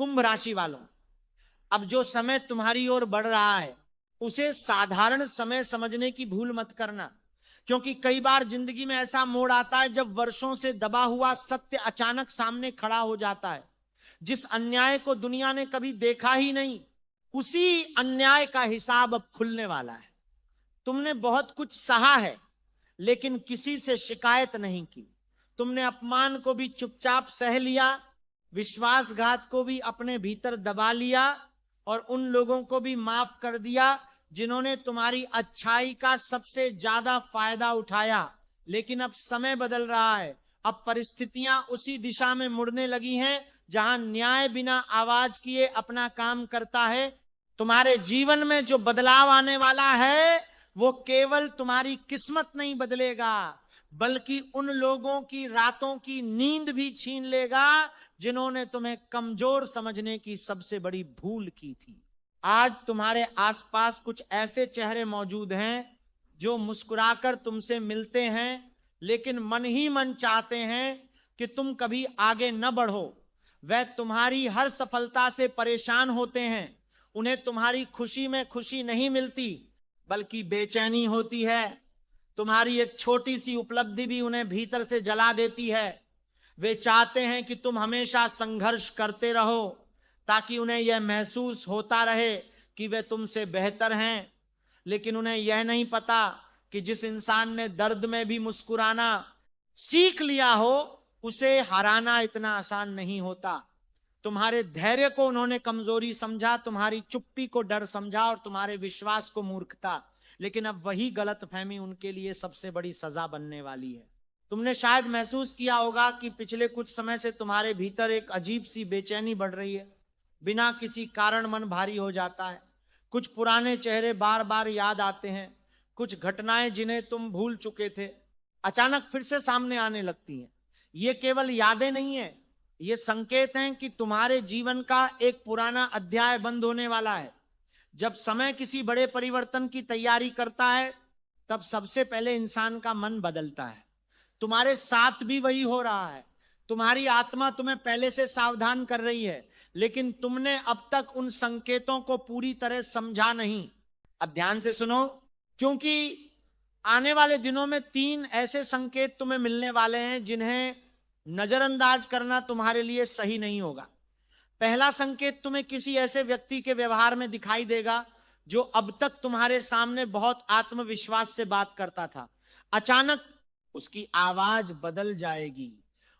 कुंभ राशि वालों, अब जो समय तुम्हारी ओर बढ़ रहा है उसे साधारण समय समझने की भूल मत करना, क्योंकि कई बार जिंदगी में ऐसा मोड़ आता है जब वर्षों से दबा हुआ सत्य अचानक सामने खड़ा हो जाता है। जिस अन्याय को दुनिया ने कभी देखा ही नहीं, उसी अन्याय का हिसाब अब खुलने वाला है। तुमने बहुत कुछ सहा है, लेकिन किसी से शिकायत नहीं की। तुमने अपमान को भी चुपचाप सह लिया, विश्वासघात को भी अपने भीतर दबा लिया और उन लोगों को भी माफ कर दिया जिन्होंने तुम्हारी अच्छाई का सबसे ज्यादा फायदा उठाया। लेकिन अब समय बदल रहा है, अब परिस्थितियां उसी दिशा में मुड़ने लगी हैं जहां न्याय बिना आवाज किए अपना काम करता है। तुम्हारे जीवन में जो बदलाव आने वाला है वो केवल तुम्हारी किस्मत नहीं बदलेगा, बल्कि उन लोगों की रातों की नींद भी छीन लेगा जिन्होंने तुम्हें कमजोर समझने की सबसे बड़ी भूल की थी। आज तुम्हारे आसपास कुछ ऐसे चेहरे मौजूद हैं जो मुस्कुराकर तुमसे मिलते हैं, लेकिन मन ही मन चाहते हैं कि तुम कभी आगे न बढ़ो। वह तुम्हारी हर सफलता से परेशान होते हैं। उन्हें तुम्हारी खुशी में खुशी नहीं मिलती, बल्कि बेचैनी होती है। तुम्हारी एक छोटी सी उपलब्धि भी उन्हें भीतर से जला देती है। वे चाहते हैं कि तुम हमेशा संघर्ष करते रहो, ताकि उन्हें यह महसूस होता रहे कि वे तुमसे बेहतर हैं। लेकिन उन्हें यह नहीं पता कि जिस इंसान ने दर्द में भी मुस्कुराना सीख लिया हो, उसे हराना इतना आसान नहीं होता। तुम्हारे धैर्य को उन्होंने कमजोरी समझा, तुम्हारी चुप्पी को डर समझा और तुम्हारे विश्वास को मूर्खता। लेकिन अब वही गलतफहमी उनके लिए सबसे बड़ी सजा बनने वाली है। तुमने शायद महसूस किया होगा कि पिछले कुछ समय से तुम्हारे भीतर एक अजीब सी बेचैनी बढ़ रही है। बिना किसी कारण मन भारी हो जाता है। कुछ पुराने चेहरे बार बार याद आते हैं। कुछ घटनाएं जिन्हें तुम भूल चुके थे अचानक फिर से सामने आने लगती हैं। ये केवल यादें नहीं है, ये संकेत हैं कि तुम्हारे जीवन का एक पुराना अध्याय बंद होने वाला है। जब समय किसी बड़े परिवर्तन की तैयारी करता है, तब सबसे पहले इंसान का मन बदलता है। तुम्हारे साथ भी वही हो रहा है। तुम्हारी आत्मा तुम्हें पहले से सावधान कर रही है, लेकिन तुमने अब तक उन संकेतों को पूरी तरह समझा नहीं। अब ध्यान से सुनो, क्योंकि आने वाले दिनों में 3 ऐसे संकेत तुम्हें मिलने वाले हैं जिन्हें नजरअंदाज करना तुम्हारे लिए सही नहीं होगा। पहला संकेत तुम्हें किसी ऐसे व्यक्ति के व्यवहार में दिखाई देगा जो अब तक तुम्हारे सामने बहुत आत्मविश्वास से बात करता था। अचानक उसकी आवाज बदल जाएगी,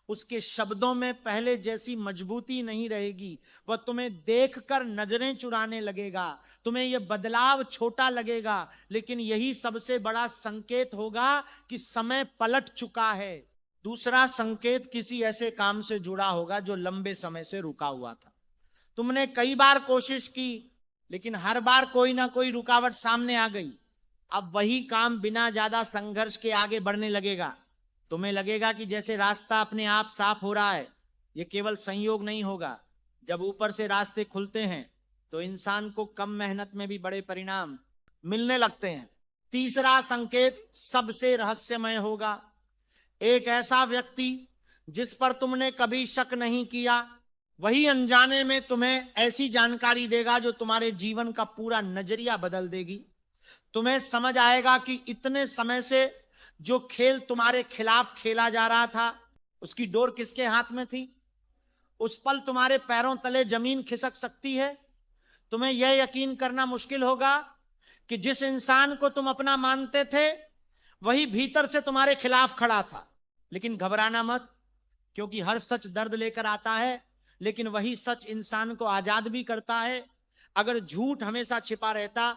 उसके शब्दों में पहले जैसी मजबूती नहीं रहेगी। वह तुम्हें देखकर नजरें चुराने लगेगा। तुम्हें यह बदलाव छोटा लगेगा, लेकिन यही सबसे बड़ा संकेत होगा कि समय पलट चुका है। दूसरा संकेत किसी ऐसे काम से जुड़ा होगा जो लंबे समय से रुका हुआ था। तुमने कई बार कोशिश की, लेकिन हर बार कोई ना कोई रुकावट सामने आ गई। अब वही काम बिना ज्यादा संघर्ष के आगे बढ़ने लगेगा। तुम्हें लगेगा कि जैसे रास्ता अपने आप साफ हो रहा है। यह केवल संयोग नहीं होगा। जब ऊपर से रास्ते खुलते हैं तो इंसान को कम मेहनत में भी बड़े परिणाम मिलने लगते हैं। तीसरा संकेत सबसे रहस्यमय होगा। एक ऐसा व्यक्ति जिस पर तुमने कभी शक नहीं किया, वही अनजाने में तुम्हें ऐसी जानकारी देगा जो तुम्हारे जीवन का पूरा नजरिया बदल देगी। तुम्हें समझ आएगा कि इतने समय से जो खेल तुम्हारे खिलाफ खेला जा रहा था, उसकी डोर किसके हाथ में थी। उस पल तुम्हारे पैरों तले जमीन खिसक सकती है। तुम्हें यह यकीन करना मुश्किल होगा कि जिस इंसान को तुम अपना मानते थे, वही भीतर से तुम्हारे खिलाफ खड़ा था। लेकिन घबराना मत, क्योंकि हर सच दर्द लेकर आता है, लेकिन वही सच इंसान को आजाद भी करता है। अगर झूठ हमेशा छिपा रहता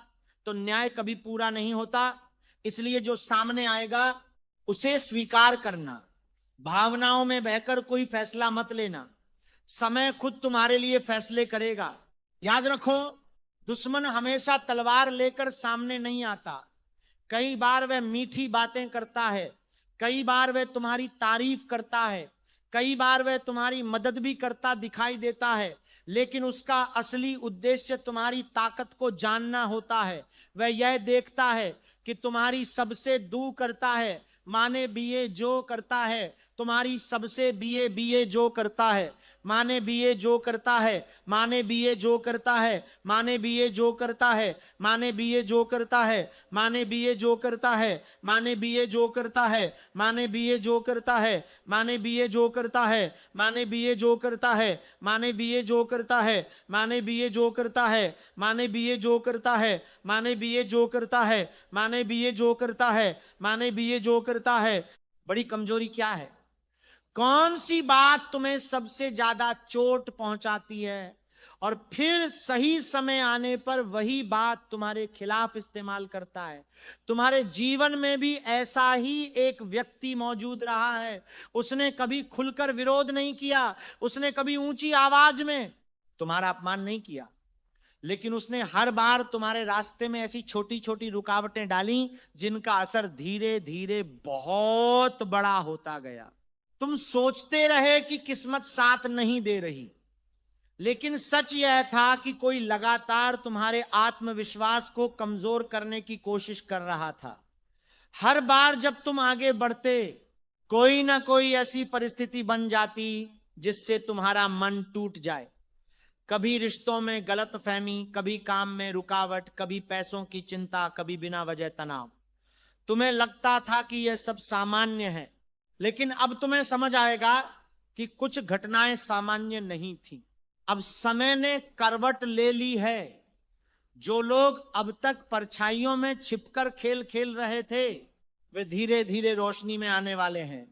तो न्याय कभी पूरा नहीं होता। इसलिए जो सामने आएगा उसे स्वीकार करना। भावनाओं में बहकर कोई फैसला मत लेना। समय खुद तुम्हारे लिए फैसले करेगा। याद रखो, दुश्मन हमेशा तलवार लेकर सामने नहीं आता। कई बार वह मीठी बातें करता है, कई बार वह तुम्हारी तारीफ करता है, कई बार वह तुम्हारी मदद भी करता दिखाई देता है, लेकिन उसका असली उद्देश्य तुम्हारी ताकत को जानना होता है। वह यह देखता है कि तुम्हारी सबसे दूर करता है, माने भी ये जो करता है तुम्हारी सबसे बीए बीए जो करता है, माने बीए जो करता है, माने बीए जो करता है, माने बीए जो करता है, माने बीए जो करता है, माने बीए जो करता है, माने बीए जो करता है, माने बीए जो करता है, माने बीए जो करता है, माने बीए जो करता है, माने बीए जो करता है, माने बीए जो करता है, माने बीए जो करता है, माने बीए जो करता है, माने बीए जो करता है, माने बीए जो करता है। बड़ी कमजोरी क्या है? कौन सी बात तुम्हें सबसे ज्यादा चोट पहुंचाती है और फिर सही समय आने पर वही बात तुम्हारे खिलाफ इस्तेमाल करता है? तुम्हारे जीवन में भी ऐसा ही एक व्यक्ति मौजूद रहा है। उसने कभी खुलकर विरोध नहीं किया, उसने कभी ऊंची आवाज में तुम्हारा अपमान नहीं किया, लेकिन उसने हर बार तुम्हारे रास्ते में ऐसी छोटी छोटी रुकावटें डाली जिनका असर धीरे धीरे बहुत बड़ा होता गया। तुम सोचते रहे कि किस्मत साथ नहीं दे रही, लेकिन सच यह था कि कोई लगातार तुम्हारे आत्मविश्वास को कमजोर करने की कोशिश कर रहा था। हर बार जब तुम आगे बढ़ते, कोई ना कोई ऐसी परिस्थिति बन जाती जिससे तुम्हारा मन टूट जाए। कभी रिश्तों में गलतफहमी, कभी काम में रुकावट, कभी पैसों की चिंता, कभी बिना वजह तनाव। तुम्हें लगता था कि यह सब सामान्य है, लेकिन अब तुम्हें समझ आएगा कि कुछ घटनाएं सामान्य नहीं थी। अब समय ने करवट ले ली है। जो लोग अब तक परछाइयों में छिपकर खेल खेल रहे थे, वे धीरे धीरे रोशनी में आने वाले हैं।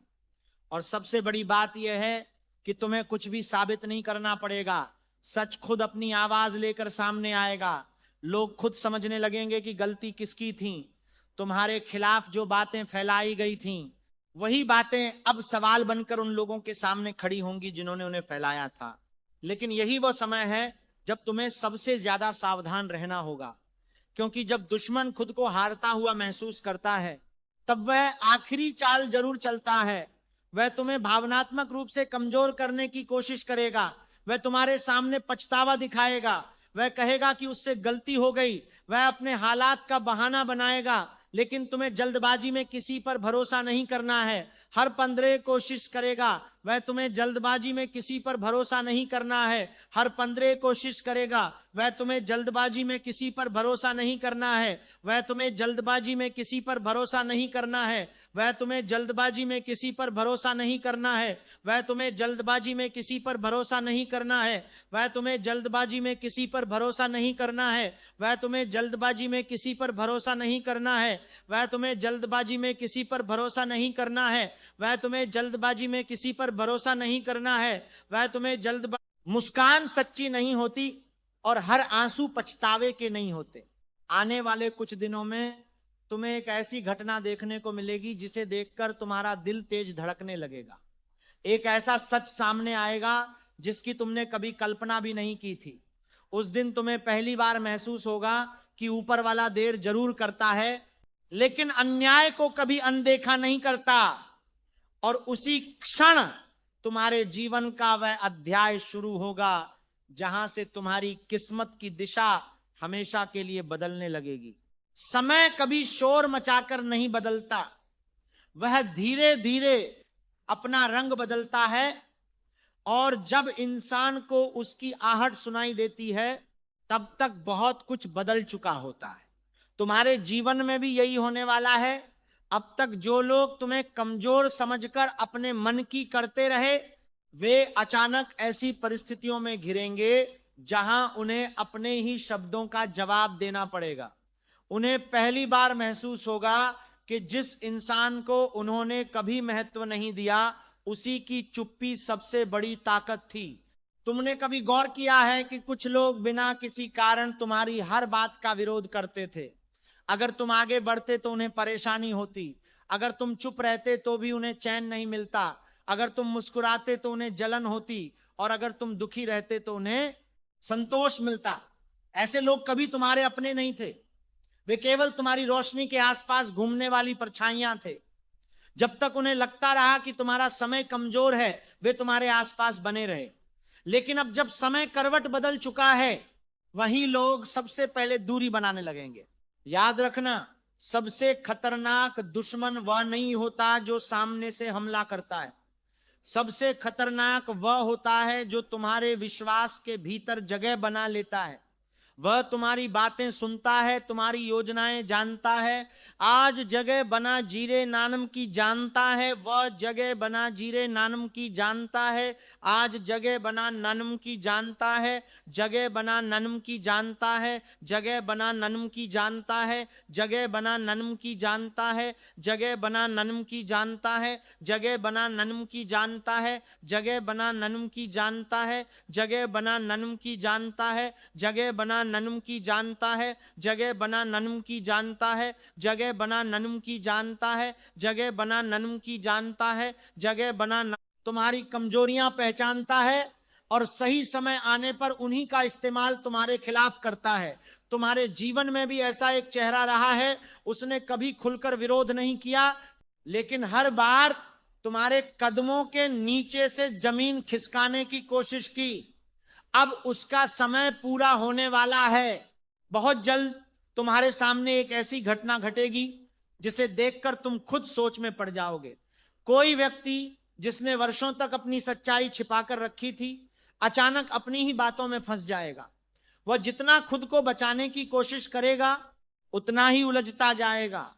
और सबसे बड़ी बात यह है कि तुम्हें कुछ भी साबित नहीं करना पड़ेगा। सच खुद अपनी आवाज लेकर सामने आएगा। लोग खुद समझने लगेंगे कि गलती किसकी थी। तुम्हारे खिलाफ जो बातें फैलाई गई थीं, वही बातें अब सवाल बनकर उन लोगों के सामने खड़ी होंगी जिन्होंने उन्हें फैलाया था। लेकिन यही वो समय है जब तुम्हें सबसे ज्यादा सावधान रहना होगा, क्योंकि जब दुश्मन खुद को हारता हुआ महसूस करता है, तब वह आखिरी चाल जरूर चलता है। वह तुम्हें भावनात्मक रूप से कमजोर करने की कोशिश करेगा। वह तुम्हारे सामने पछतावा दिखाएगा। वह कहेगा कि उससे गलती हो गई। वह अपने हालात का बहाना बनाएगा। लेकिन तुम्हें जल्दबाजी में किसी पर भरोसा नहीं करना है। हर 15 कोशिश करेगा। वह तुम्हें जल्दबाजी में किसी पर भरोसा नहीं करना है। हर 15 कोशिश करेगा। वह तुम्हें जल्दबाजी में किसी पर भरोसा नहीं करना है। वह तुम्हें जल्दबाजी में किसी पर भरोसा नहीं करना है। वह तुम्हें जल्दबाजी में किसी पर भरोसा नहीं करना है। वह तुम्हें जल्दबाजी में किसी पर भरोसा नहीं करना है। वह तुम्हें जल्दबाजी में किसी पर भरोसा नहीं करना है। वह तुम्हें जल्दबाजी में किसी पर भरोसा नहीं करना है। वह तुम्हें जल्दबाजी में किसी पर भरोसा नहीं करना है। वह तुम्हें जल्दबाजी में किसी पर भरोसा नहीं करना है। वह तुम्हें जल्दबाजी। मुस्कान सच्ची नहीं होती और हर आंसू पछतावे के नहीं होते। आने वाले कुछ दिनों में तुम्हें एक ऐसी घटना देखने को मिलेगी जिसे देखकर तुम्हारा दिल तेज धड़कने लगेगा। एक ऐसा सच सामने आएगा जिसकी तुमने कभी कल्पना भी नहीं की थी। उस दिन तुम्हें पहली बार महसूस होगा कि ऊपर वाला देर जरूर करता है, लेकिन अन्याय को कभी अनदेखा नहीं करता। और उसी क्षण तुम्हारे जीवन का वह अध्याय शुरू होगा जहां से तुम्हारी किस्मत की दिशा हमेशा के लिए बदलने लगेगी। समय कभी शोर मचाकर नहीं बदलता, वह धीरे धीरे अपना रंग बदलता है। और जब इंसान को उसकी आहट सुनाई देती है, तब तक बहुत कुछ बदल चुका होता है। तुम्हारे जीवन में भी यही होने वाला है। अब तक जो लोग तुम्हें कमजोर समझकर अपने मन की करते रहे, वे अचानक ऐसी परिस्थितियों में घिरेंगे जहां उन्हें अपने ही शब्दों का जवाब देना पड़ेगा। उन्हें पहली बार महसूस होगा कि जिस इंसान को उन्होंने कभी महत्व नहीं दिया, उसी की चुप्पी सबसे बड़ी ताकत थी। तुमने कभी गौर किया है कि कुछ लोग बिना किसी कारण तुम्हारी हर बात का विरोध करते थे। अगर तुम आगे बढ़ते तो उन्हें परेशानी होती, अगर तुम चुप रहते तो भी उन्हें चैन नहीं मिलता, अगर तुम मुस्कुराते तो उन्हें जलन होती, और अगर तुम दुखी रहते तो उन्हें संतोष मिलता। ऐसे लोग कभी तुम्हारे अपने नहीं थे। वे केवल तुम्हारी रोशनी के आसपास घूमने वाली परछाइयां थे। जब तक उन्हें लगता रहा कि तुम्हारा समय कमजोर है, वे तुम्हारे आसपास बने रहे। लेकिन अब जब समय करवट बदल चुका है, वही लोग सबसे पहले दूरी बनाने लगेंगे। याद रखना, सबसे खतरनाक दुश्मन वह नहीं होता जो सामने से हमला करता है। सबसे खतरनाक वह होता है जो तुम्हारे विश्वास के भीतर जगह बना लेता है। वह तुम्हारी बातें सुनता है, तुम्हारी योजनाएं जानता है। आज जगह बना जीरे नानम की जानता है, वह जगह बना जीरे नानम की जानता है। आज जगह बना ननम की जानता है, जगह बना ननम की जानता है, जगह बना ननम की जानता है, जगह बना ननम की जानता है, जगह बना ननम की जानता है, जगह बना ननम की जानता है, जगह बना ननम की जानता है, जगह बना ननम की जानता है, जगह बना ननम की जानता है, जगह बना ननम की जानता है, जगह बना ननम की जानता है, जगह बना ननम की जानता है, जगह बना तुम्हारी कमजोरियां पहचानता है और सही समय आने पर उन्हीं का इस्तेमाल तुम्हारे खिलाफ करता है। तुम्हारे जीवन में भी ऐसा एक चेहरा रहा है, उसने कभी खुलकर विरोध नहीं किया, लेकिन हर बार तुम्हारे कदमों के नीचे से जमीन खिसकाने की कोशिश की। अब उसका समय पूरा होने वाला है। बहुत जल्द तुम्हारे सामने एक ऐसी घटना घटेगी जिसे देखकर तुम खुद सोच में पड़ जाओगे। कोई व्यक्ति जिसने वर्षों तक अपनी सच्चाई छिपाकर रखी थी, अचानक अपनी ही बातों में फंस जाएगा। वह जितना खुद को बचाने की कोशिश करेगा, उतना ही उलझता जाएगा।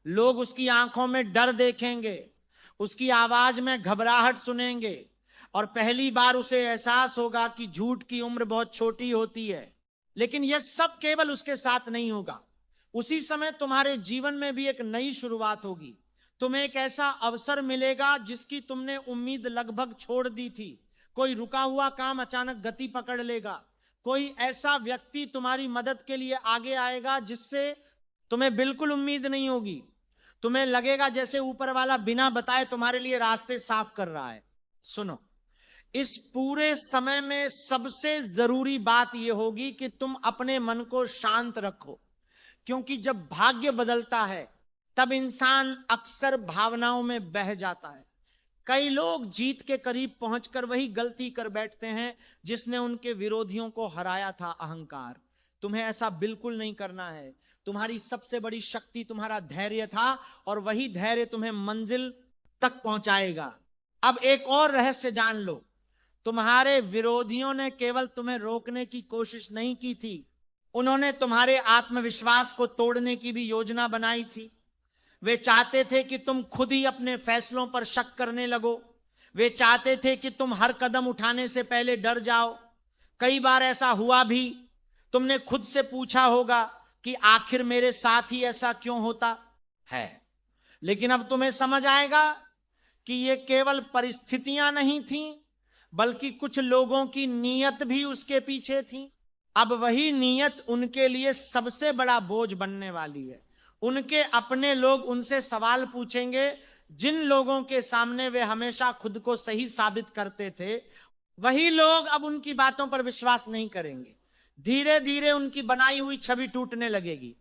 लोग उसकी आंखों में डर देखेंगे, उसकी आवाज में घबराहट सुनेंगे और पहली बार उसे एहसास होगा कि झूठ की उम्र बहुत छोटी होती है। लेकिन यह सब केवल उसके साथ नहीं होगा, उसी समय तुम्हारे जीवन में भी एक नई शुरुआत होगी। तुम्हें एक ऐसा अवसर मिलेगा जिसकी तुमने उम्मीद लगभग छोड़ दी थी। कोई रुका हुआ काम अचानक गति पकड़ लेगा। कोई ऐसा व्यक्ति तुम्हारी मदद के लिए आगे आएगा जिससे तुम्हें बिल्कुल उम्मीद नहीं होगी। तुम्हें लगेगा जैसे ऊपर वाला बिना बताए तुम्हारे लिए रास्ते साफ कर रहा है। सुनो, इस पूरे समय में सबसे जरूरी बात यह होगी कि तुम अपने मन को शांत रखो, क्योंकि जब भाग्य बदलता है तब इंसान अक्सर भावनाओं में बह जाता है। कई लोग जीत के करीब पहुंचकर वही गलती कर बैठते हैं जिसने उनके विरोधियों को हराया था, अहंकार। तुम्हें ऐसा बिल्कुल नहीं करना है। तुम्हारी सबसे बड़ी शक्ति तुम्हारा धैर्य था और वही धैर्य तुम्हें मंजिल तक पहुंचाएगा। अब एक और रहस्य जान लो, तुम्हारे विरोधियों ने केवल तुम्हें रोकने की कोशिश नहीं की थी, उन्होंने तुम्हारे आत्मविश्वास को तोड़ने की भी योजना बनाई थी। वे चाहते थे कि तुम खुद ही अपने फैसलों पर शक करने लगो। वे चाहते थे कि तुम हर कदम उठाने से पहले डर जाओ। कई बार ऐसा हुआ भी, तुमने खुद से पूछा होगा कि आखिर मेरे साथ ही ऐसा क्यों होता है। लेकिन अब तुम्हें समझ आएगा कि ये केवल परिस्थितियां नहीं थीं, बल्कि कुछ लोगों की नीयत भी उसके पीछे थी। अब वही नीयत उनके लिए सबसे बड़ा बोझ बनने वाली है। उनके अपने लोग उनसे सवाल पूछेंगे, जिन लोगों के सामने वे हमेशा खुद को सही साबित करते थे, वही लोग अब उनकी बातों पर विश्वास नहीं करेंगे। धीरे धीरे उनकी बनाई हुई छवि टूटने लगेगी।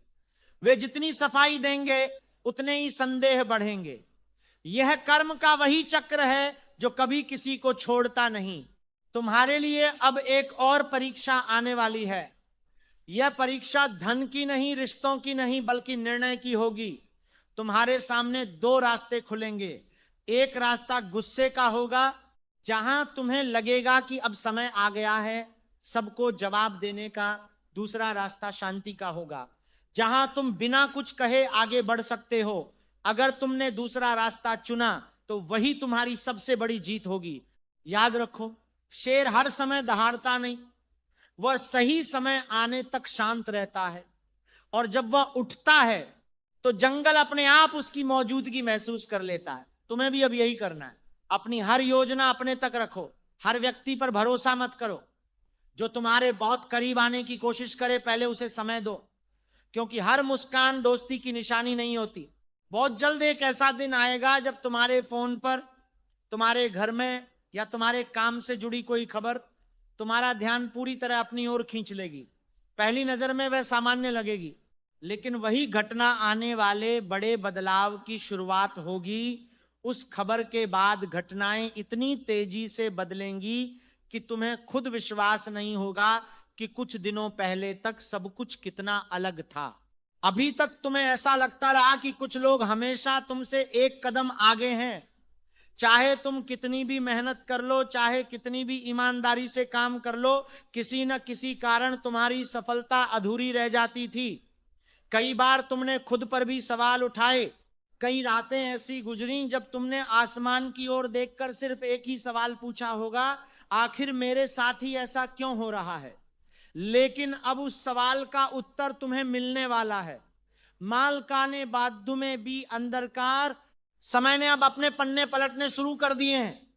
वे जितनी सफाई देंगे उतने ही संदेह बढ़ेंगे। यह कर्म का वही चक्र है जो कभी किसी को छोड़ता नहीं। तुम्हारे लिए अब एक और परीक्षा आने वाली है। यह परीक्षा धन की नहीं, रिश्तों की नहीं, बल्कि निर्णय की होगी। तुम्हारे सामने दो रास्ते खुलेंगे। एक रास्ता गुस्से का होगा, जहां तुम्हें लगेगा कि अब समय आ गया है सबको जवाब देने का। दूसरा रास्ता शांति का होगा, जहां तुम बिना कुछ कहे आगे बढ़ सकते हो। अगर तुमने दूसरा रास्ता चुना तो वही तुम्हारी सबसे बड़ी जीत होगी। याद रखो, शेर हर समय दहाड़ता नहीं, वह सही समय आने तक शांत रहता है, और जब वह उठता है तो जंगल अपने आप उसकी मौजूदगी महसूस कर लेता है। तुम्हें भी अब यही करना है। अपनी हर योजना अपने तक रखो, हर व्यक्ति पर भरोसा मत करो। जो तुम्हारे बहुत करीब आने की कोशिश करे, पहले उसे समय दो, क्योंकि हर मुस्कान दोस्ती की निशानी नहीं होती। बहुत जल्द एक ऐसा दिन आएगा जब तुम्हारे फोन पर, तुम्हारे घर में या तुम्हारे काम से जुड़ी कोई खबर तुम्हारा ध्यान पूरी तरह अपनी ओर खींच लेगी। पहली नजर में वह सामान्य लगेगी, लेकिन वही घटना आने वाले बड़े बदलाव की शुरुआत होगी। उस खबर के बाद घटनाएं इतनी तेजी से बदलेंगी कि तुम्हें खुद विश्वास नहीं होगा कि कुछ दिनों पहले तक सब कुछ कितना अलग था। अभी तक तुम्हें ऐसा लगता रहा कि कुछ लोग हमेशा तुमसे एक कदम आगे हैं, चाहे तुम कितनी भी मेहनत कर लो, चाहे कितनी भी ईमानदारी से काम कर लो, किसी न किसी कारण तुम्हारी सफलता अधूरी रह जाती थी। कई बार तुमने खुद पर भी सवाल उठाए। कई रातें ऐसी गुजरी जब तुमने आसमान की ओर देखकर सिर्फ एक ही सवाल पूछा होगा, आखिर मेरे साथ ही ऐसा क्यों हो रहा है। लेकिन अब उस सवाल का उत्तर तुम्हें मिलने वाला है। मालकाने बादू में भी अंदरकार, समय ने अब अपने पन्ने पलटने शुरू कर दिए हैं।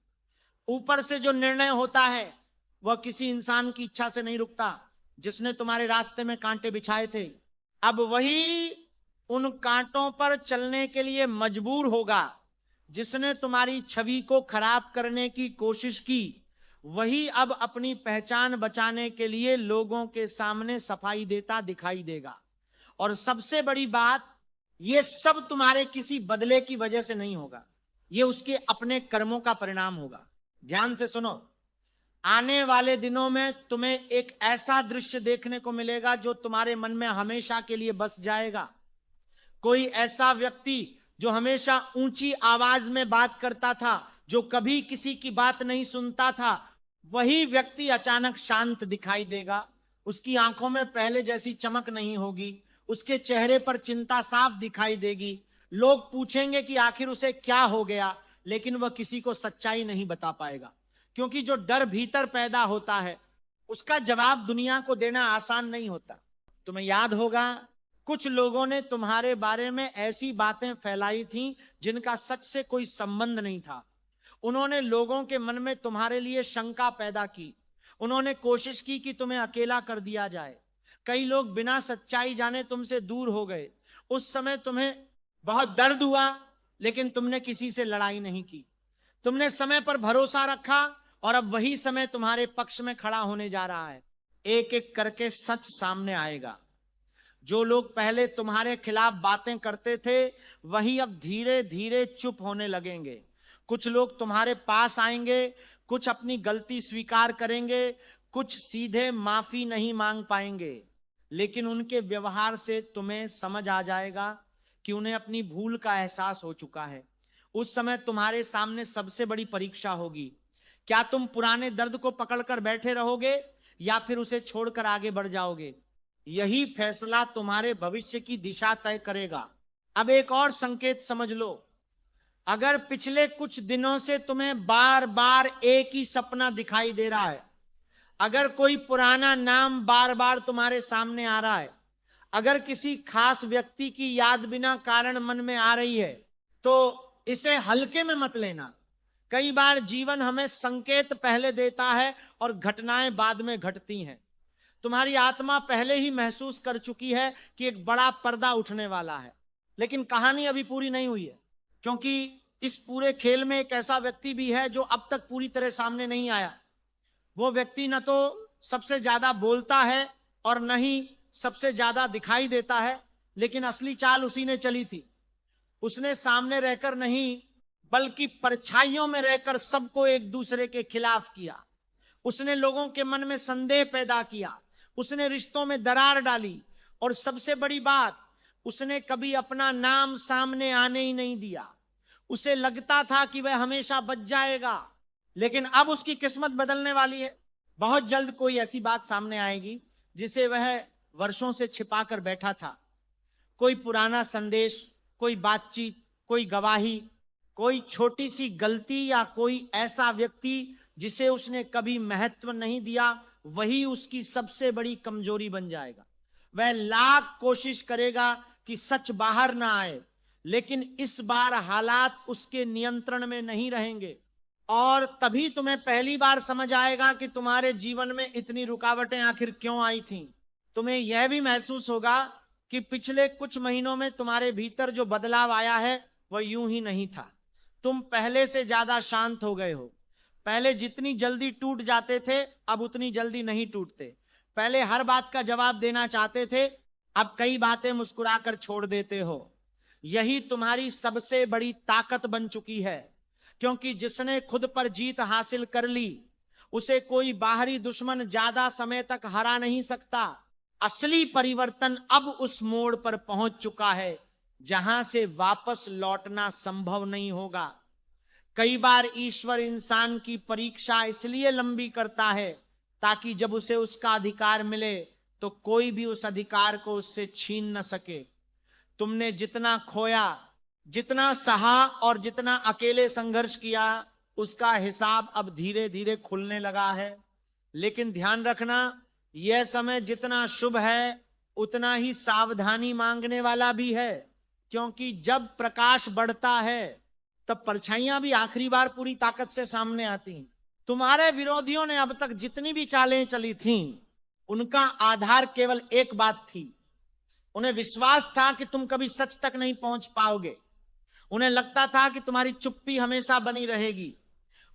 ऊपर से जो निर्णय होता है वह किसी इंसान की इच्छा से नहीं रुकता। जिसने तुम्हारे रास्ते में कांटे बिछाए थे, अब वही उन कांटों पर चलने के लिए मजबूर होगा। जिसने तुम्हारी छवि को खराब करने की कोशिश की, वही अब अपनी पहचान बचाने के लिए लोगों के सामने सफाई देता दिखाई देगा। और सबसे बड़ी बात, ये सब तुम्हारे किसी बदले की वजह से नहीं होगा, ये उसके अपने कर्मों का परिणाम होगा। ध्यान से सुनो, आने वाले दिनों में तुम्हें एक ऐसा दृश्य देखने को मिलेगा जो तुम्हारे मन में हमेशा के लिए बस जाएगा। कोई ऐसा व्यक्ति जो हमेशा ऊंची आवाज में बात करता था, जो कभी किसी की बात नहीं सुनता था, वही व्यक्ति अचानक शांत दिखाई देगा। उसकी आंखों में पहले जैसी चमक नहीं होगी, उसके चेहरे पर चिंता साफ दिखाई देगी। लोग पूछेंगे कि आखिर उसे क्या हो गया, लेकिन वह किसी को सच्चाई नहीं बता पाएगा, क्योंकि जो डर भीतर पैदा होता है उसका जवाब दुनिया को देना आसान नहीं होता। तुम्हें याद होगा, कुछ लोगों ने तुम्हारे बारे में ऐसी बातें फैलाई थीं जिनका सच से कोई संबंध नहीं था। उन्होंने लोगों के मन में तुम्हारे लिए शंका पैदा की। उन्होंने कोशिश की कि तुम्हें अकेला कर दिया जाए। कई लोग बिना सच्चाई जाने तुमसे दूर हो गए। उस समय तुम्हें बहुत दर्द हुआ, लेकिन तुमने किसी से लड़ाई नहीं की। तुमने समय पर भरोसा रखा और अब वही समय तुम्हारे पक्ष में खड़ा होने जा रहा है। एक एक करके सच सामने आएगा। जो लोग पहले तुम्हारे खिलाफ बातें करते थे, वही अब धीरे धीरे चुप होने लगेंगे। कुछ लोग तुम्हारे पास आएंगे, कुछ अपनी गलती स्वीकार करेंगे, कुछ सीधे माफी नहीं मांग पाएंगे, लेकिन उनके व्यवहार से तुम्हें समझ आ जाएगा कि उन्हें अपनी भूल का एहसास हो चुका है। उस समय तुम्हारे सामने सबसे बड़ी परीक्षा होगी। क्या तुम पुराने दर्द को पकड़कर बैठे रहोगे या फिर उसे छोड़कर आगे बढ़ जाओगे? यही फैसला तुम्हारे भविष्य की दिशा तय करेगा। अब एक और संकेत समझ लो। अगर पिछले कुछ दिनों से तुम्हें बार बार एक ही सपना दिखाई दे रहा है, अगर कोई पुराना नाम बार बार तुम्हारे सामने आ रहा है, अगर किसी खास व्यक्ति की याद बिना कारण मन में आ रही है, तो इसे हल्के में मत लेना। कई बार जीवन हमें संकेत पहले देता है और घटनाएं बाद में घटती हैं। तुम्हारी आत्मा पहले ही महसूस कर चुकी है कि एक बड़ा पर्दा उठने वाला है, लेकिन कहानी अभी पूरी नहीं हुई है, क्योंकि इस पूरे खेल में एक ऐसा व्यक्ति भी है जो अब तक पूरी तरह सामने नहीं आया। वो व्यक्ति न तो सबसे ज्यादा बोलता है और न ही सबसे ज्यादा दिखाई देता है, लेकिन असली चाल उसी ने चली थी। उसने सामने रहकर नहीं, बल्कि परछाइयों में रहकर सबको एक दूसरे के खिलाफ किया। उसने लोगों के मन में संदेह पैदा किया, उसने रिश्तों में दरार डाली, और सबसे बड़ी बात, उसने कभी अपना नाम सामने आने ही नहीं दिया। उसे लगता था कि वह हमेशा बच जाएगा, लेकिन अब उसकी किस्मत बदलने वाली है। बहुत जल्द कोई ऐसी बात सामने आएगी जिसे वह वर्षों से छिपा कर बैठा था। कोई पुराना संदेश, कोई बातचीत, कोई गवाही, कोई छोटी सी गलती या कोई ऐसा व्यक्ति जिसे उसने कभी महत्व नहीं दिया, वही उसकी सबसे बड़ी कमजोरी बन जाएगा। वह लाख कोशिश करेगा कि सच बाहर ना आए, लेकिन इस बार हालात उसके नियंत्रण में नहीं रहेंगे, और तभी तुम्हें पहली बार समझ आएगा कि तुम्हारे जीवन में इतनी रुकावटें आखिर क्यों आई थीं। तुम्हें यह भी महसूस होगा कि पिछले कुछ महीनों में तुम्हारे भीतर जो बदलाव आया है वह यूं ही नहीं था। तुम पहले से ज्यादा शांत हो गए हो। पहले जितनी जल्दी टूट जाते थे, अब उतनी जल्दी नहीं टूटते। पहले हर बात का जवाब देना चाहते थे, अब कई बातें मुस्कुराकर छोड़ देते हो। यही तुम्हारी सबसे बड़ी ताकत बन चुकी है, क्योंकि जिसने खुद पर जीत हासिल कर ली, उसे कोई बाहरी दुश्मन ज्यादा समय तक हरा नहीं सकता। असली परिवर्तन अब उस मोड़ पर पहुंच चुका है जहां से वापस लौटना संभव नहीं होगा। कई बार ईश्वर इंसान की परीक्षा इसलिए लंबी करता है ताकि जब उसे उसका अधिकार मिले तो कोई भी उस अधिकार को उससे छीन न सके। तुमने जितना खोया, जितना सहा और जितना अकेले संघर्ष किया, उसका हिसाब अब धीरे धीरे खुलने लगा है। लेकिन ध्यान रखना, यह समय जितना शुभ है उतना ही सावधानी मांगने वाला भी है, क्योंकि जब प्रकाश बढ़ता है तब परछाइयां भी आखिरी बार पूरी ताकत से सामने आती हैं। तुम्हारे विरोधियों ने अब तक जितनी भी चालें चली थीं, उनका आधार केवल एक बात थी। उन्हें विश्वास था कि तुम कभी सच तक नहीं पहुंच पाओगे। उन्हें लगता था कि तुम्हारी चुप्पी हमेशा बनी रहेगी।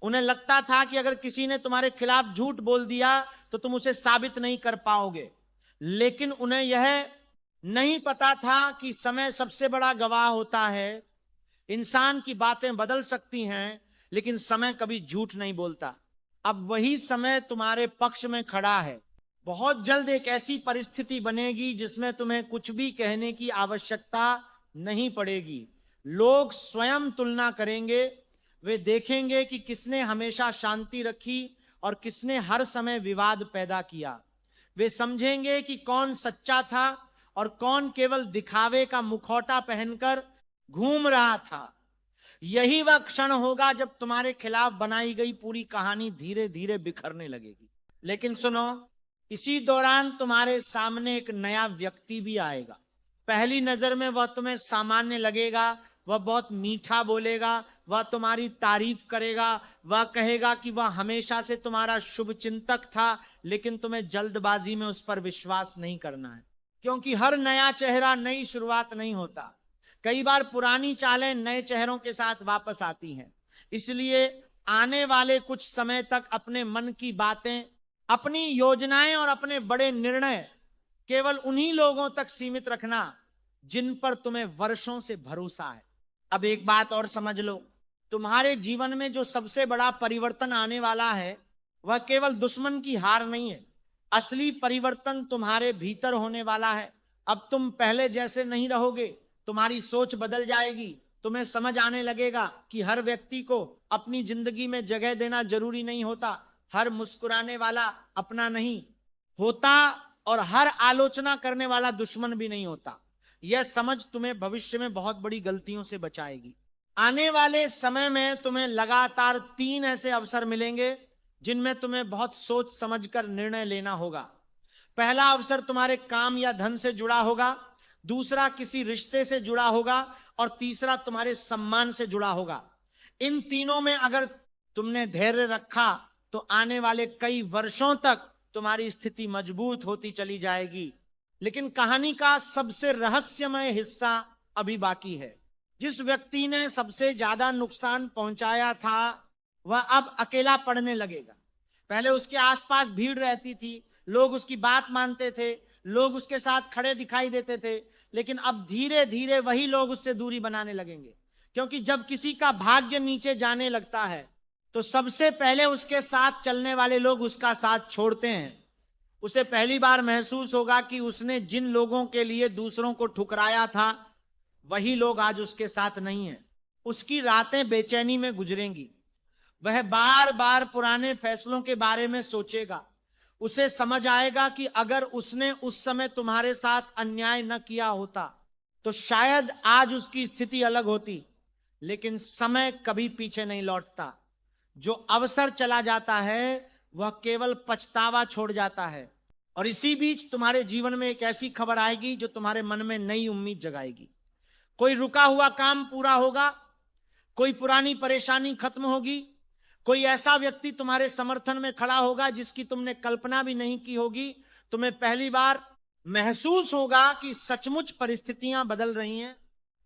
उन्हें लगता था कि अगर किसी ने तुम्हारे खिलाफ झूठ बोल दिया तो तुम उसे साबित नहीं कर पाओगे। लेकिन उन्हें यह नहीं पता था कि समय सबसे बड़ा गवाह होता है। इंसान की बातें बदल सकती हैं, लेकिन समय कभी झूठ नहीं बोलता। अब वही समय तुम्हारे पक्ष में खड़ा है। बहुत जल्द एक ऐसी परिस्थिति बनेगी जिसमें तुम्हें कुछ भी कहने की आवश्यकता नहीं पड़ेगी। लोग स्वयं तुलना करेंगे। वे देखेंगे कि किसने हमेशा शांति रखी और किसने हर समय विवाद पैदा किया। वे समझेंगे कि कौन सच्चा था और कौन केवल दिखावे का मुखौटा पहनकर घूम रहा था। यही वह क्षण होगा जब तुम्हारे खिलाफ बनाई गई पूरी कहानी धीरे धीरे बिखरने लगेगी। लेकिन सुनो, इसी दौरान तुम्हारे सामने एक नया व्यक्ति भी आएगा। पहली नजर में वह तुम्हें सामान्य लगेगा। वह बहुत मीठा बोलेगा, वह तुम्हारी तारीफ करेगा, वह कहेगा कि वह हमेशा से तुम्हारा शुभ चिंतक था, लेकिन तुम्हें जल्दबाजी में उस पर विश्वास नहीं करना है, क्योंकि हर नया चेहरा नई शुरुआत नहीं होता। कई बार पुरानी चालें नए चेहरों के साथ वापस आती हैं। इसलिए आने वाले कुछ समय तक अपने मन की बातें, अपनी योजनाएं और अपने बड़े निर्णय केवल उन्हीं लोगों तक सीमित रखना जिन पर तुम्हें वर्षों से भरोसा है। अब एक बात और समझ लो, तुम्हारे जीवन में जो सबसे बड़ा परिवर्तन आने वाला है वह केवल दुश्मन की हार नहीं है। असली परिवर्तन तुम्हारे भीतर होने वाला है। अब तुम पहले जैसे नहीं रहोगे। तुम्हारी सोच बदल जाएगी। तुम्हें समझ आने लगेगा कि हर व्यक्ति को अपनी जिंदगी में जगह देना जरूरी नहीं होता। हर मुस्कुराने वाला अपना नहीं होता और हर आलोचना करने वाला दुश्मन भी नहीं होता। यह समझ तुम्हें भविष्य में बहुत बड़ी गलतियों से बचाएगी। आने वाले समय में तुम्हें लगातार 3 ऐसे अवसर मिलेंगे जिनमें तुम्हें बहुत सोच समझकर निर्णय लेना होगा। पहला अवसर तुम्हारे काम या धन से जुड़ा होगा, दूसरा किसी रिश्ते से जुड़ा होगा और तीसरा तुम्हारे सम्मान से जुड़ा होगा। इन तीनों में अगर तुमने धैर्य रखा तो आने वाले कई वर्षों तक तुम्हारी स्थिति मजबूत होती चली जाएगी। लेकिन कहानी का सबसे रहस्यमय हिस्सा अभी बाकी है। जिस व्यक्ति ने सबसे ज्यादा नुकसान पहुंचाया था वह अब अकेला पड़ने लगेगा। पहले उसके आसपास भीड़ रहती थी, लोग उसकी बात मानते थे, लोग उसके साथ खड़े दिखाई देते थे, लेकिन अब धीरे धीरे वही लोग उससे दूरी बनाने लगेंगे। क्योंकि जब किसी का भाग्य नीचे जाने लगता है तो सबसे पहले उसके साथ चलने वाले लोग उसका साथ छोड़ते हैं। उसे पहली बार महसूस होगा कि उसने जिन लोगों के लिए दूसरों को ठुकराया था वही लोग आज उसके साथ नहीं हैं। उसकी रातें बेचैनी में गुजरेंगी। वह बार बार पुराने फैसलों के बारे में सोचेगा। उसे समझ आएगा कि अगर उसने उस समय तुम्हारे साथ अन्याय न किया होता तो शायद आज उसकी स्थिति अलग होती। लेकिन समय कभी पीछे नहीं लौटता। जो अवसर चला जाता है वह केवल पछतावा छोड़ जाता है। और इसी बीच तुम्हारे जीवन में एक ऐसी खबर आएगी जो तुम्हारे मन में नई उम्मीद जगाएगी। कोई रुका हुआ काम पूरा होगा, कोई पुरानी परेशानी खत्म होगी, कोई ऐसा व्यक्ति तुम्हारे समर्थन में खड़ा होगा जिसकी तुमने कल्पना भी नहीं की होगी। तुम्हें पहली बार महसूस होगा कि सचमुच परिस्थितियां बदल रही हैं।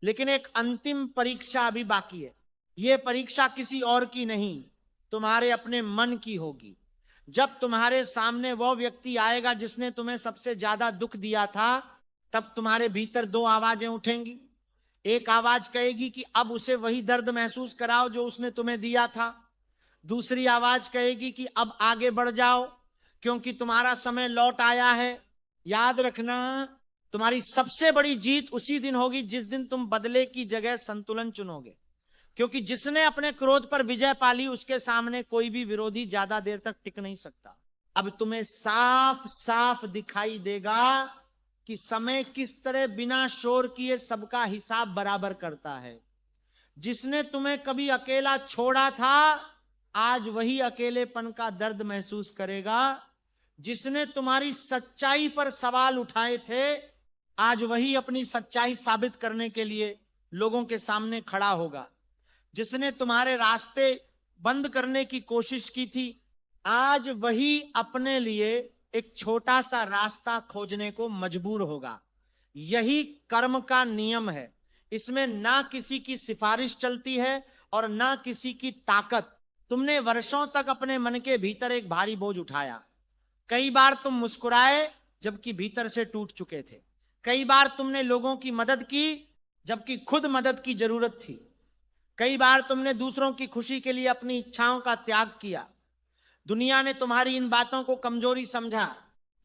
लेकिन एक अंतिम परीक्षा अभी बाकी है। यह परीक्षा किसी और की नहीं, तुम्हारे अपने मन की होगी। जब तुम्हारे सामने वो व्यक्ति आएगा जिसने तुम्हें सबसे ज्यादा दुख दिया था, तब तुम्हारे भीतर 2 आवाजें उठेंगी। एक आवाज कहेगी कि अब उसे वही दर्द महसूस कराओ जो उसने तुम्हें दिया था। दूसरी आवाज कहेगी कि अब आगे बढ़ जाओ क्योंकि तुम्हारा समय लौट आया है। याद रखना, तुम्हारी सबसे बड़ी जीत उसी दिन होगी जिस दिन तुम बदले की जगह संतुलन चुनोगे। क्योंकि जिसने अपने क्रोध पर विजय पाली उसके सामने कोई भी विरोधी ज्यादा देर तक टिक नहीं सकता। अब तुम्हें साफ साफ दिखाई देगा कि समय किस तरह बिना शोर किए सबका हिसाब बराबर करता है। जिसने तुम्हें कभी अकेला छोड़ा था आज वही अकेलेपन का दर्द महसूस करेगा। जिसने तुम्हारी सच्चाई पर सवाल उठाए थे आज वही अपनी सच्चाई साबित करने के लिए लोगों के सामने खड़ा होगा। जिसने तुम्हारे रास्ते बंद करने की कोशिश की थी आज वही अपने लिए एक छोटा सा रास्ता खोजने को मजबूर होगा। यही कर्म का नियम है। इसमें ना किसी की सिफारिश चलती है और ना किसी की ताकत। तुमने वर्षों तक अपने मन के भीतर एक भारी बोझ उठाया। कई बार तुम मुस्कुराए जबकि भीतर से टूट चुके थे। कई बार तुमने लोगों की मदद की जबकि खुद मदद की जरूरत थी। कई बार तुमने दूसरों की खुशी के लिए अपनी इच्छाओं का त्याग किया। दुनिया ने तुम्हारी इन बातों को कमजोरी समझा,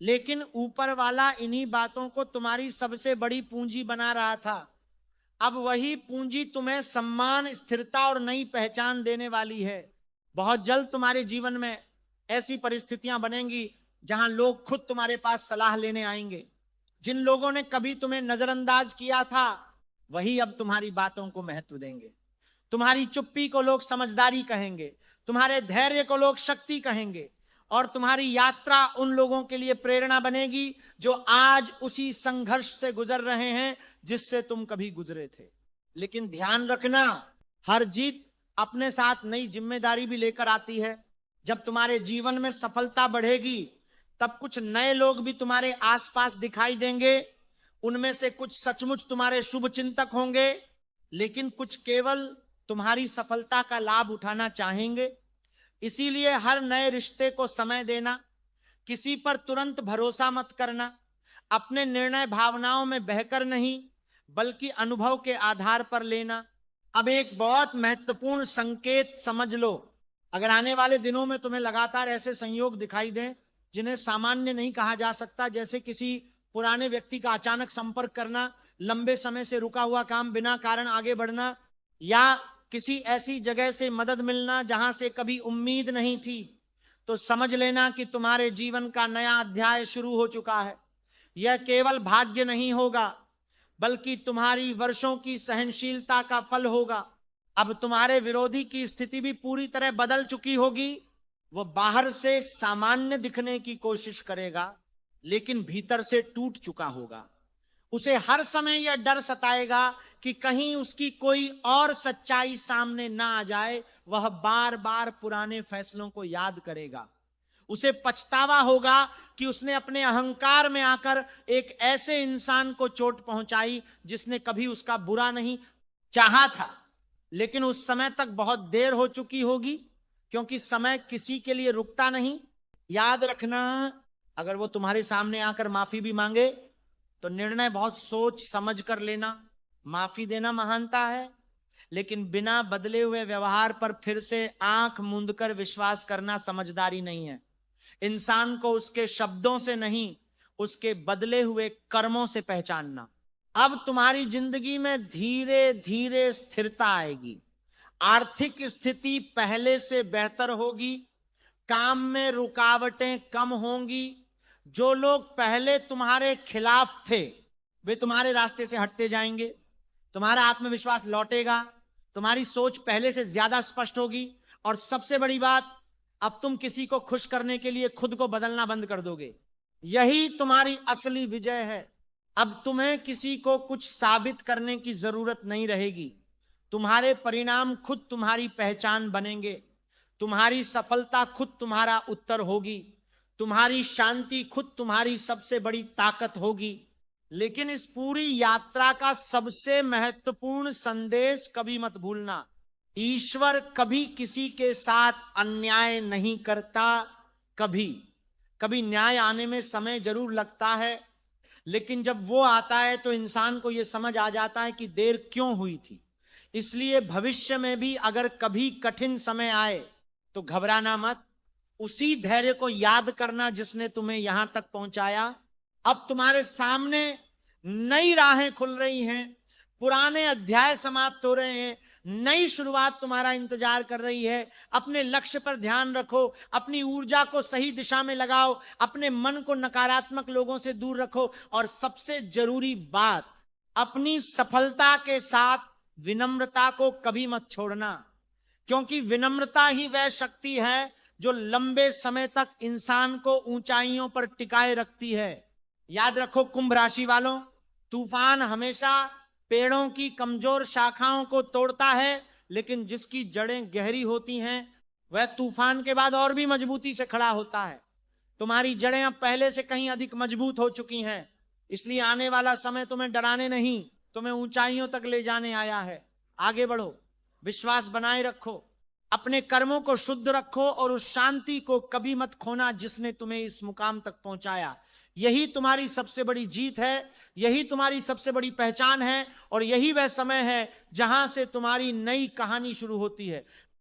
लेकिन ऊपर वाला इन्हीं बातों को तुम्हारी सबसे बड़ी पूंजी बना रहा था। अब वही पूंजी तुम्हें सम्मान, स्थिरता और नई पहचान देने वाली है। बहुत जल्द तुम्हारे जीवन में ऐसी परिस्थितियां बनेंगी जहां लोग खुद तुम्हारे पास सलाह लेने आएंगे। जिन लोगों ने कभी तुम्हें नजरअंदाज किया था वही अब तुम्हारी बातों को महत्व देंगे। तुम्हारी चुप्पी को लोग समझदारी कहेंगे, तुम्हारे धैर्य को लोग शक्ति कहेंगे और तुम्हारी यात्रा उन लोगों के लिए प्रेरणा बनेगी जो आज उसी संघर्ष से गुजर रहे हैं जिससे तुम कभी गुजरे थे। लेकिन ध्यान रखना, हर जीत अपने साथ नई जिम्मेदारी भी लेकर आती है। जब तुम्हारे जीवन में सफलता बढ़ेगी तब कुछ नए लोग भी तुम्हारे आसपास दिखाई देंगे। उनमें से कुछ सचमुच तुम्हारे शुभ चिंतक होंगे, लेकिन कुछ केवल तुम्हारी सफलता का लाभ उठाना चाहेंगे। इसीलिए हर नए रिश्ते को समय देना, किसी पर तुरंत भरोसा मत करना, अपने निर्णय भावनाओं में बहकर नहीं बल्कि अनुभव के आधार पर लेना। अब एक बहुत महत्वपूर्ण संकेत समझ लो। अगर आने वाले दिनों में तुम्हें लगातार ऐसे संयोग दिखाई दें जिन्हें सामान्य नहीं कहा जा सकता, जैसे किसी पुराने व्यक्ति का अचानक संपर्क करना, लंबे समय से रुका हुआ काम बिना कारण आगे बढ़ना, या किसी ऐसी जगह से मदद मिलना जहां से कभी उम्मीद नहीं थी, तो समझ लेना कि तुम्हारे जीवन का नया अध्याय शुरू हो चुका है। यह केवल भाग्य नहीं होगा बल्कि तुम्हारी वर्षों की सहनशीलता का फल होगा। अब तुम्हारे विरोधी की स्थिति भी पूरी तरह बदल चुकी होगी। वह बाहर से सामान्य दिखने की कोशिश करेगा लेकिन भीतर से टूट चुका होगा। उसे हर समय यह डर सताएगा कि कहीं उसकी कोई और सच्चाई सामने ना आ जाए। वह बार बार पुराने फैसलों को याद करेगा। उसे पछतावा होगा कि उसने अपने अहंकार में आकर एक ऐसे इंसान को चोट पहुंचाई जिसने कभी उसका बुरा नहीं चाहा था। लेकिन उस समय तक बहुत देर हो चुकी होगी, क्योंकि समय किसी के लिए रुकता नहीं। याद रखना, अगर वो तुम्हारे सामने आकर माफी भी मांगे तो निर्णय बहुत सोच समझ कर लेना। माफी देना महानता है, लेकिन बिना बदले हुए व्यवहार पर फिर से आंख मूंदकर विश्वास करना समझदारी नहीं है। इंसान को उसके शब्दों से नहीं, उसके बदले हुए कर्मों से पहचानना। अब तुम्हारी जिंदगी में धीरे धीरे स्थिरता आएगी। आर्थिक स्थिति पहले से बेहतर होगी। काम में रुकावटें कम होंगी। जो लोग पहले तुम्हारे खिलाफ थे वे तुम्हारे रास्ते से हटते जाएंगे। तुम्हारा आत्मविश्वास लौटेगा। तुम्हारी सोच पहले से ज्यादा स्पष्ट होगी। और सबसे बड़ी बात, अब तुम किसी को खुश करने के लिए खुद को बदलना बंद कर दोगे। यही तुम्हारी असली विजय है। अब तुम्हें किसी को कुछ साबित करने की जरूरत नहीं रहेगी। तुम्हारे परिणाम खुद तुम्हारी पहचान बनेंगे। तुम्हारी सफलता खुद तुम्हारा उत्तर होगी। तुम्हारी शांति खुद तुम्हारी सबसे बड़ी ताकत होगी। लेकिन इस पूरी यात्रा का सबसे महत्वपूर्ण संदेश कभी मत भूलना, ईश्वर कभी किसी के साथ अन्याय नहीं करता। कभी न्याय आने में समय जरूर लगता है, लेकिन जब वो आता है तो इंसान को यह समझ आ जाता है कि देर क्यों हुई थी। इसलिए भविष्य में भी अगर कभी कठिन समय आए तो घबराना मत। उसी धैर्य को याद करना जिसने तुम्हें यहां तक पहुंचाया। अब तुम्हारे सामने नई राहें खुल रही हैं। पुराने अध्याय समाप्त हो रहे हैं, नई शुरुआत तुम्हारा इंतजार कर रही है। अपने लक्ष्य पर ध्यान रखो, अपनी ऊर्जा को सही दिशा में लगाओ, अपने मन को नकारात्मक लोगों से दूर रखो, और सबसे जरूरी बात, अपनी सफलता के साथ विनम्रता को कभी मत छोड़ना, क्योंकि विनम्रता ही वह शक्ति है जो लंबे समय तक इंसान को ऊंचाइयों पर टिकाए रखती है। याद रखो कुंभ राशि वालों, तूफान हमेशा पेड़ों की कमजोर शाखाओं को तोड़ता है, लेकिन जिसकी जड़ें गहरी होती हैं वह तूफान के बाद और भी मजबूती से खड़ा होता है। तुम्हारी जड़ें अब पहले से कहीं अधिक मजबूत हो चुकी हैं, इसलिए आने वाला समय तुम्हें डराने नहीं, तुम्हें ऊंचाइयों तक ले जाने आया है। आगे बढ़ो, विश्वास बनाए रखो, अपने कर्मों को शुद्ध रखो, और उस शांति को कभी मत खोना जिसने तुम्हें इस मुकाम तक पहुंचाया। यही तुम्हारी सबसे बड़ी जीत है, यही तुम्हारी सबसे बड़ी पहचान है, और यही वह समय है जहां से तुम्हारी नई कहानी शुरू होती है।